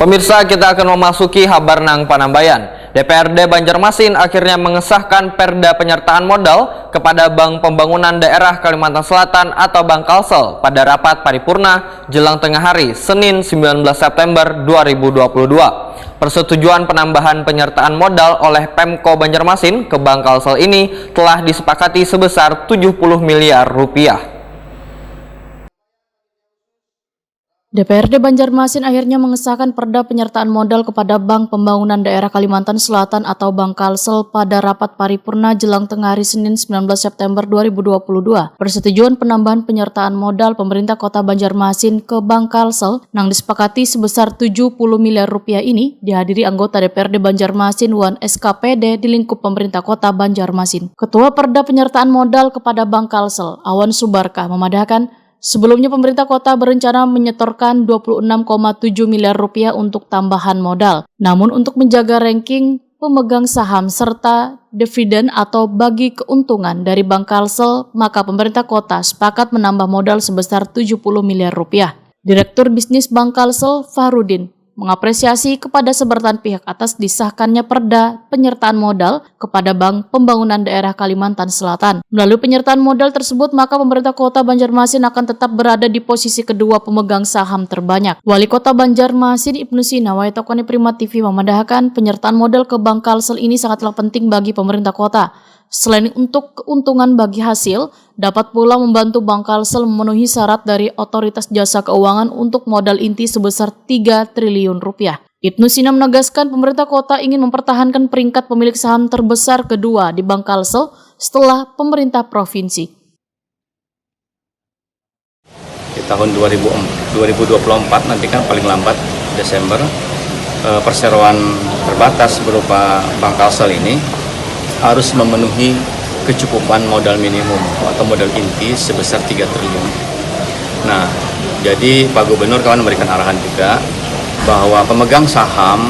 Pemirsa, kita akan memasuki Habarnang Panambayan. DPRD Banjarmasin akhirnya mengesahkan Perda Penyertaan Modal kepada Bank Pembangunan Daerah Kalimantan Selatan atau Bank Kalsel pada rapat paripurna jelang tengah hari, Senin 19 September 2022. Persetujuan penambahan penyertaan modal oleh Pemko Banjarmasin ke Bank Kalsel ini telah disepakati sebesar 70 miliar rupiah. DPRD Banjarmasin akhirnya mengesahkan Perda Penyertaan Modal kepada Bank Pembangunan Daerah Kalimantan Selatan atau Bank Kalsel pada rapat paripurna jelang tengah hari Senin 19 September 2022. Persetujuan penambahan penyertaan modal pemerintah Kota Banjarmasin ke Bank Kalsel yang disepakati sebesar 70 miliar rupiah ini dihadiri anggota DPRD Banjarmasin Wan SKPD di lingkup pemerintah Kota Banjarmasin. Ketua Perda Penyertaan Modal kepada Bank Kalsel, Awan Subarkah, memadahkan sebelumnya pemerintah kota berencana menyetorkan 26,7 miliar rupiah untuk tambahan modal. Namun untuk menjaga ranking pemegang saham serta dividen atau bagi keuntungan dari Bank Kalsel, maka pemerintah kota sepakat menambah modal sebesar 70 miliar rupiah. Direktur Bisnis Bank Kalsel, Fahrudin, mengapresiasi kepada seberatan pihak atas disahkannya Perda Penyertaan Modal kepada Bank Pembangunan Daerah Kalimantan Selatan. Melalui penyertaan modal tersebut, maka pemerintah Kota Banjarmasin akan tetap berada di posisi kedua pemegang saham terbanyak. Wali Kota Banjarmasin Ibnu Sina Waitokoni Prima TV memadahkan penyertaan modal ke Bank Kalsel ini sangatlah penting bagi pemerintah kota. Selain untuk keuntungan bagi hasil, dapat pula membantu Bank Kalsel memenuhi syarat dari Otoritas Jasa Keuangan untuk modal inti sebesar 3 triliun rupiah. Ibnu Sina menegaskan pemerintah kota ingin mempertahankan peringkat pemilik saham terbesar kedua di Bank Kalsel setelah pemerintah provinsi. Di tahun 2024 nanti kan paling lambat Desember, perseroan terbatas berupa Bank Kalsel ini harus memenuhi kecukupan modal minimum atau modal inti sebesar 3 triliun. Nah, jadi Pak Gubernur kawan memberikan arahan juga bahwa pemegang saham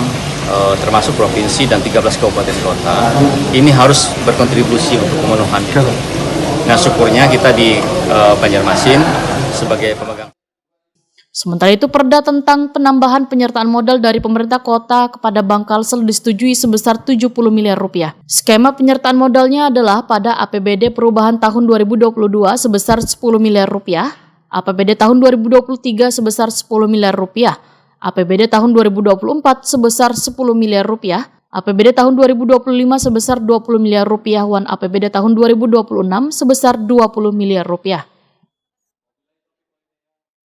termasuk provinsi dan 13 kabupaten kota ini harus berkontribusi untuk pemenuhan itu. Nah, syukurnya kita di Banjarmasin sebagai pemegang. Sementara itu, Perda tentang penambahan penyertaan modal dari pemerintah kota kepada Bank Kalsel disetujui sebesar 70 miliar rupiah. Skema penyertaan modalnya adalah pada APBD perubahan tahun 2022 sebesar 10 miliar rupiah, APBD tahun 2023 sebesar 10 miliar rupiah, APBD tahun 2024 sebesar 10 miliar rupiah, APBD tahun 2025 sebesar 20 miliar rupiah, dan APBD tahun 2026 sebesar 20 miliar rupiah.